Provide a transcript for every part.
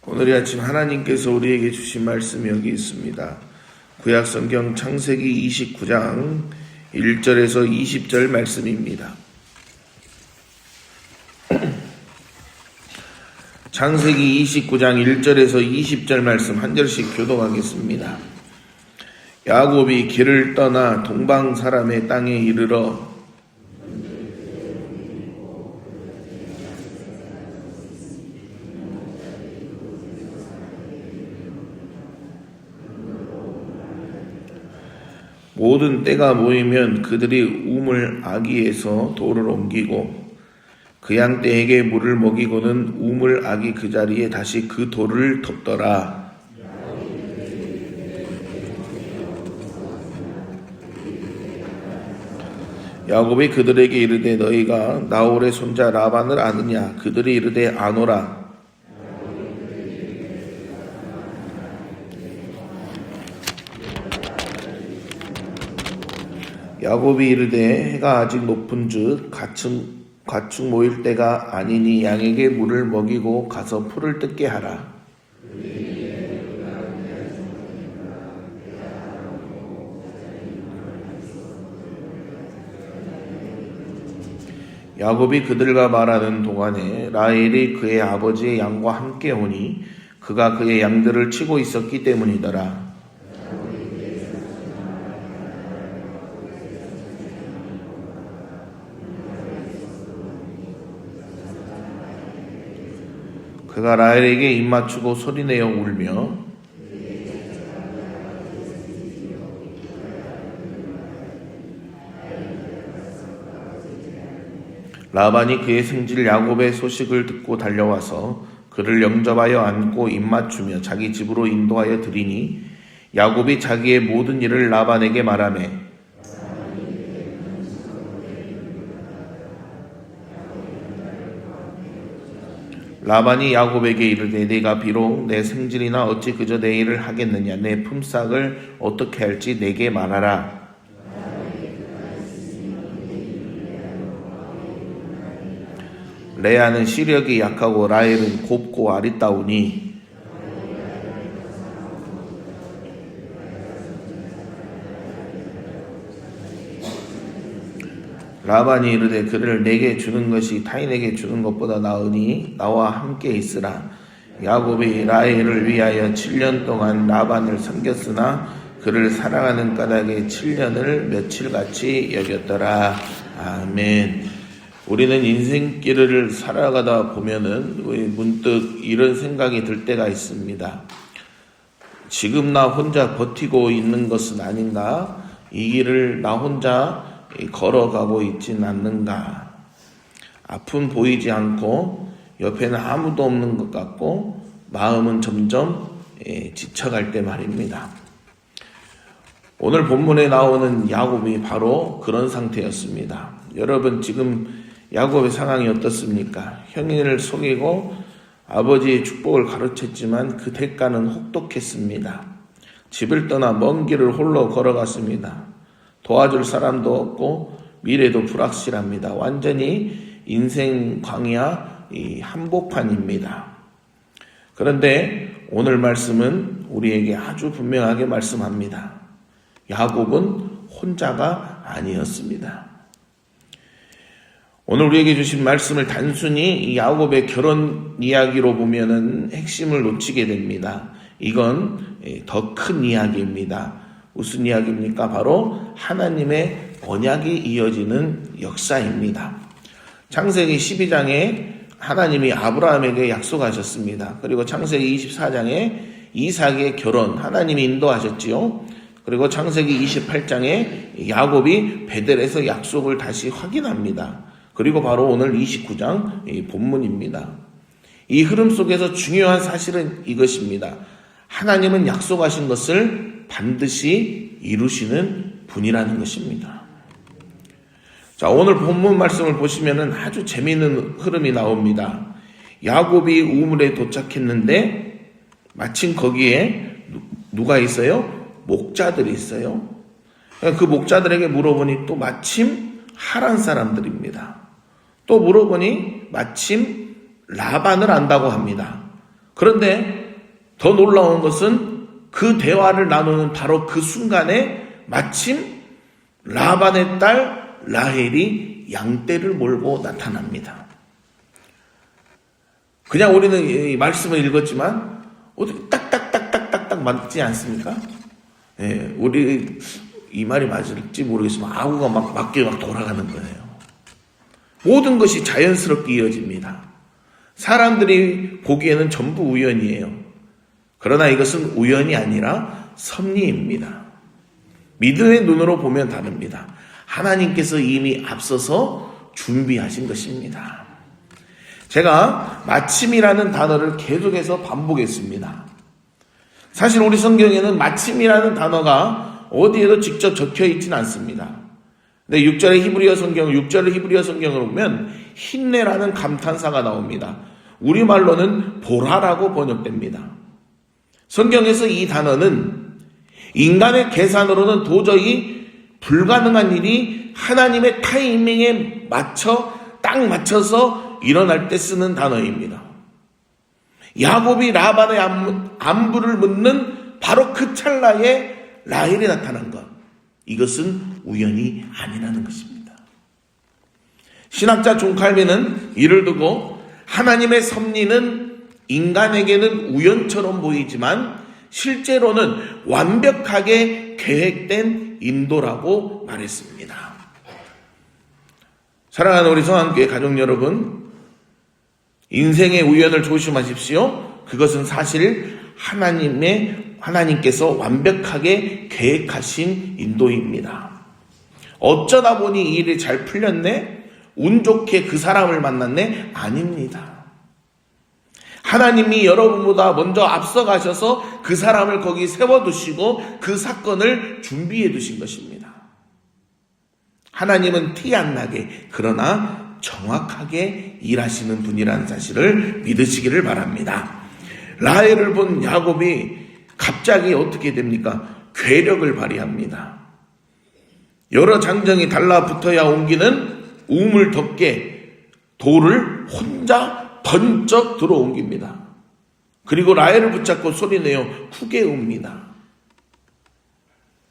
오늘 아침 하나님께서 우리에게 주신 말씀이 여기 있습니다. 구약성경 창세기 29장 1절에서 20절 말씀입니다. 창세기 29장 1절에서 20절 말씀 한 절씩 교독하겠습니다. 야곱이 길을 떠나 동방 사람의 땅에 이르러 모든 때가 모이면 그들이 우물 아기에서 돌을 옮기고 그 양떼에게 물을 먹이고는 우물 아기 그 자리에 다시 그 돌을 덮더라. 야곱이 그들에게 이르되 너희가 나홀의 손자 라반을 아느냐? 그들이 이르되 아노라. 야곱이 이르되 해가 아직 높은즉 가축 모일 때가 아니니 양에게 물을 먹이고 가서 풀을 뜯게 하라. 야곱이 그들과 말하는 동안에 라헬이 그의 아버지의 양과 함께 오니 그가 그의 양들을 치고 있었기 때문이더라. 그가 라헬에게 입맞추고 소리내어 울며 라반이 그의 생질 야곱의 소식을 듣고 달려와서 그를 영접하여 안고 입맞추며 자기 집으로 인도하여 드리니 야곱이 자기의 모든 일을 라반에게 말하매 라반이 야곱에게 이르되 네가 비록 내 생질이나 어찌 그저 내 일을 하겠느냐. 내 품삯을 어떻게 할지 내게 말하라. 레아는 시력이 약하고 라헬은 곱고 아리따우니 라반이 이르되 그를 내게 주는 것이 타인에게 주는 것보다 나으니 나와 함께 있으라. 야곱이 라헬을 위하여 7년 동안 라반을 섬겼으나 그를 사랑하는 까닭에 7년을 며칠같이 여겼더라. 아멘. 우리는 인생길을 살아가다 보면은 문득 이런 생각이 들 때가 있습니다. 지금 나 혼자 버티고 있는 것은 아닌가? 이 길을 나 혼자 걸어가고 있진 않는가. 앞은 보이지 않고 옆에는 아무도 없는 것 같고 마음은 점점 지쳐갈 때 말입니다. 오늘 본문에 나오는 야곱이 바로 그런 상태였습니다. 여러분 지금 야곱의 상황이 어떻습니까? 형님을 속이고 아버지의 축복을 가르쳤지만 그 대가는 혹독했습니다. 집을 떠나 먼 길을 홀로 걸어갔습니다. 도와줄 사람도 없고 미래도 불확실합니다. 완전히 인생 광야 한복판입니다. 그런데 오늘 말씀은 우리에게 아주 분명하게 말씀합니다. 야곱은 혼자가 아니었습니다. 오늘 우리에게 주신 말씀을 단순히 야곱의 결혼 이야기로 보면은 핵심을 놓치게 됩니다. 이건 더 큰 이야기입니다. 무슨 이야기입니까? 바로 하나님의 언약이 이어지는 역사입니다. 창세기 12장에 하나님이 아브라함에게 약속하셨습니다. 그리고 창세기 24장에 이삭의 결혼 하나님이 인도하셨지요. 그리고 창세기 28장에 야곱이 베델에서 약속을 다시 확인합니다. 그리고 바로 오늘 29장 본문입니다. 이 흐름 속에서 중요한 사실은 이것입니다. 하나님은 약속하신 것을 반드시 이루시는 분이라는 것입니다. 자, 오늘 본문 말씀을 보시면은 아주 재미있는 흐름이 나옵니다. 야곱이 우물에 도착했는데 마침 거기에 누가 있어요? 목자들이 있어요. 그 목자들에게 물어보니 또 마침 하란 사람들입니다. 또 물어보니 마침 라반을 안다고 합니다. 그런데 더 놀라운 것은 그 대화를 나누는 바로 그 순간에 마침 라반의 딸 라헬이 양떼를 몰고 나타납니다. 그냥 우리는 이 말씀을 읽었지만 어떻게 딱딱딱딱딱딱 맞지 않습니까? 예, 우리 이 말이 맞을지 모르겠지만 아구가 맞게 돌아가는 거예요. 모든 것이 자연스럽게 이어집니다. 사람들이 보기에는 전부 우연이에요. 그러나 이것은 우연이 아니라 섭리입니다. 믿음의 눈으로 보면 다릅니다. 하나님께서 이미 앞서서 준비하신 것입니다. 제가 마침이라는 단어를 계속해서 반복했습니다. 사실 우리 성경에는 마침이라는 단어가 어디에도 직접 적혀 있지는 않습니다. 근데 6절의 히브리어 성경을 보면 힘내라는 감탄사가 나옵니다. 우리말로는 보라라고 번역됩니다. 성경에서 이 단어는 인간의 계산으로는 도저히 불가능한 일이 하나님의 타이밍에 딱 맞춰서 일어날 때 쓰는 단어입니다. 야곱이 라반의 안부를 묻는 바로 그 찰나에 라헬이 나타난 것. 이것은 우연이 아니라는 것입니다. 신학자 존 칼빈은 이를 두고 하나님의 섭리는 인간에게는 우연처럼 보이지만 실제로는 완벽하게 계획된 인도라고 말했습니다. 사랑하는 우리 성안교회 가족 여러분, 인생의 우연을 조심하십시오. 그것은 사실 하나님께서 완벽하게 계획하신 인도입니다. 어쩌다 보니 이 일이 잘 풀렸네? 운 좋게 그 사람을 만났네? 아닙니다. 하나님이 여러분보다 먼저 앞서가셔서 그 사람을 거기 세워두시고 그 사건을 준비해 두신 것입니다. 하나님은 티 안 나게 그러나 정확하게 일하시는 분이라는 사실을 믿으시기를 바랍니다. 라헬을 본 야곱이 갑자기 어떻게 됩니까? 괴력을 발휘합니다. 여러 장정이 달라붙어야 옮기는 우물 덮개 돌을 혼자 번쩍 들어 옮깁니다. 그리고 라헬을 붙잡고 소리내어 크게 웁니다.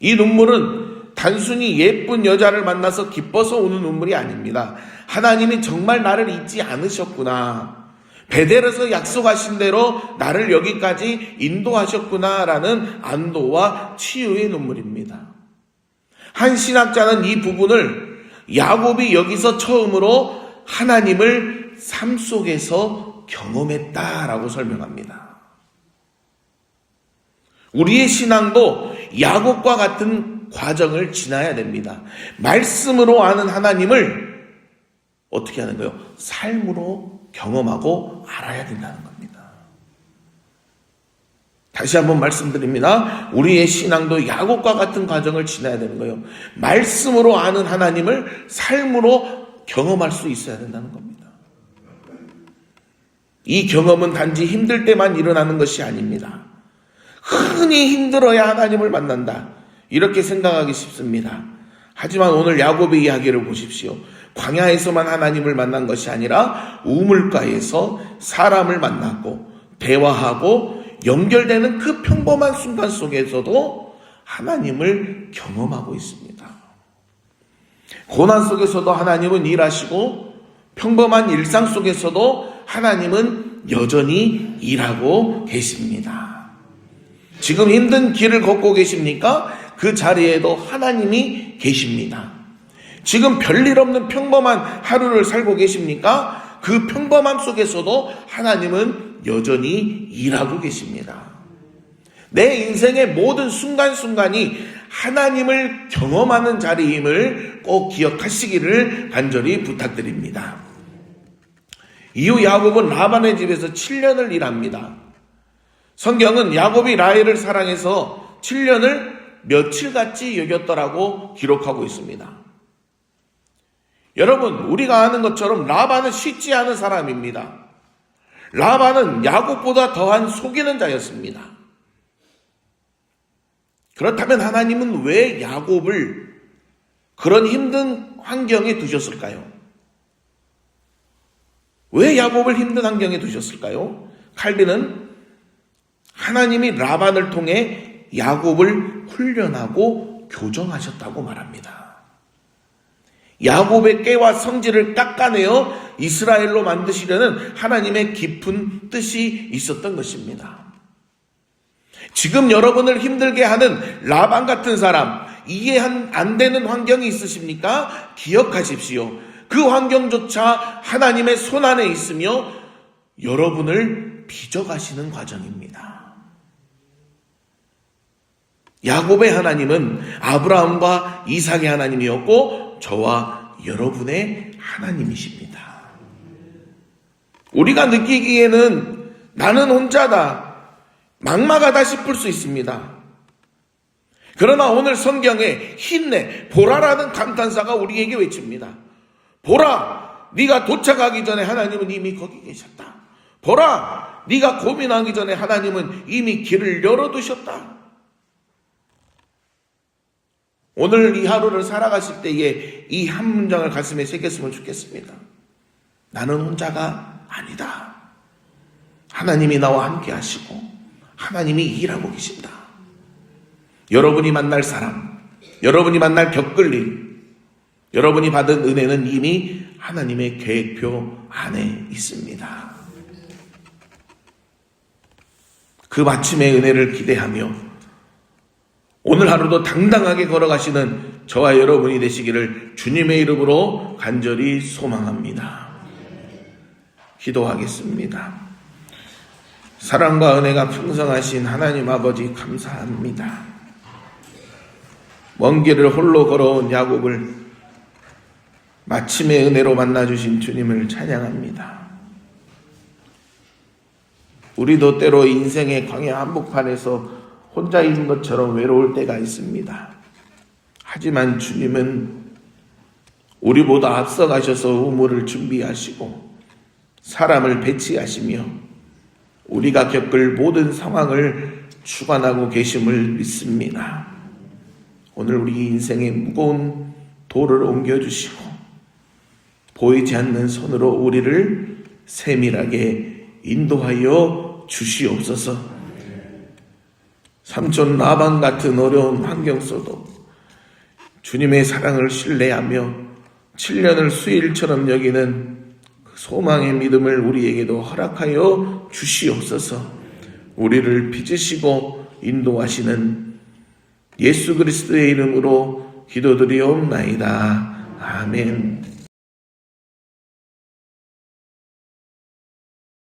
이 눈물은 단순히 예쁜 여자를 만나서 기뻐서 우는 눈물이 아닙니다. 하나님이 정말 나를 잊지 않으셨구나. 베델에서 약속하신 대로 나를 여기까지 인도하셨구나라는 안도와 치유의 눈물입니다. 한 신학자는 이 부분을 야곱이 여기서 처음으로 하나님을 삶 속에서 경험했다라고 설명합니다. 우리의 신앙도 야곱과 같은 과정을 지나야 됩니다. 말씀으로 아는 하나님을 어떻게 하는 거예요? 삶으로 경험하고 알아야 된다는 겁니다. 다시 한번 말씀드립니다. 우리의 신앙도 야곱과 같은 과정을 지나야 되는 거예요. 말씀으로 아는 하나님을 삶으로 경험할 수 있어야 된다는 겁니다. 이 경험은 단지 힘들 때만 일어나는 것이 아닙니다. 흔히 힘들어야 하나님을 만난다. 이렇게 생각하기 쉽습니다. 하지만 오늘 야곱의 이야기를 보십시오. 광야에서만 하나님을 만난 것이 아니라 우물가에서 사람을 만났고 대화하고 연결되는 그 평범한 순간 속에서도 하나님을 경험하고 있습니다. 고난 속에서도 하나님은 일하시고 평범한 일상 속에서도 하나님은 여전히 일하고 계십니다. 지금 힘든 길을 걷고 계십니까? 그 자리에도 하나님이 계십니다. 지금 별일 없는 평범한 하루를 살고 계십니까? 그 평범함 속에서도 하나님은 여전히 일하고 계십니다. 내 인생의 모든 순간순간이 하나님을 경험하는 자리임을 꼭 기억하시기를 간절히 부탁드립니다. 이후 야곱은 라반의 집에서 7년을 일합니다. 성경은 야곱이 라헬을 사랑해서 7년을 며칠같이 여겼더라고 기록하고 있습니다. 여러분, 우리가 아는 것처럼 라반은 쉽지 않은 사람입니다. 라반은 야곱보다 더한 속이는 자였습니다. 그렇다면 하나님은 왜 야곱을 그런 힘든 환경에 두셨을까요? 왜 야곱을 힘든 환경에 두셨을까요? 칼빈은 하나님이 라반을 통해 야곱을 훈련하고 교정하셨다고 말합니다. 야곱의 깨와 성질을 깎아내어 이스라엘로 만드시려는 하나님의 깊은 뜻이 있었던 것입니다. 지금 여러분을 힘들게 하는 라반 같은 사람, 이해 안 되는 환경이 있으십니까? 기억하십시오. 그 환경조차 하나님의 손 안에 있으며 여러분을 빚어가시는 과정입니다. 야곱의 하나님은 아브라함과 이삭의 하나님이었고 저와 여러분의 하나님이십니다. 우리가 느끼기에는 나는 혼자다, 막막하다 싶을 수 있습니다. 그러나 오늘 성경에 힘내, 보라라는 감탄사가 우리에게 외칩니다. 보라, 네가 도착하기 전에 하나님은 이미 거기 계셨다. 보라, 네가 고민하기 전에 하나님은 이미 길을 열어두셨다. 오늘 이 하루를 살아가실 때에 이 한 문장을 가슴에 새겼으면 좋겠습니다. 나는 혼자가 아니다. 하나님이 나와 함께 하시고 하나님이 일하고 계신다. 여러분이 만날 사람, 여러분이 만날 겪을 일, 여러분이 받은 은혜는 이미 하나님의 계획표 안에 있습니다. 그 마침의 은혜를 기대하며 오늘 하루도 당당하게 걸어가시는 저와 여러분이 되시기를 주님의 이름으로 간절히 소망합니다. 기도하겠습니다. 사랑과 은혜가 풍성하신 하나님 아버지 감사합니다. 먼 길을 홀로 걸어온 야곱을 마침의 은혜로 만나주신 주님을 찬양합니다. 우리도 때로 인생의 광야 한복판에서 혼자 있는 것처럼 외로울 때가 있습니다. 하지만 주님은 우리보다 앞서가셔서 우물을 준비하시고 사람을 배치하시며 우리가 겪을 모든 상황을 주관하고 계심을 믿습니다. 오늘 우리 인생의 무거운 돌을 옮겨주시고 보이지 않는 손으로 우리를 세밀하게 인도하여 주시옵소서. 삼촌 라반 같은 어려운 환경 속도 주님의 사랑을 신뢰하며 7년을 수일처럼 여기는 그 소망의 믿음을 우리에게도 허락하여 주시옵소서. 우리를 빚으시고 인도하시는 예수 그리스도의 이름으로 기도드리옵나이다. 아멘.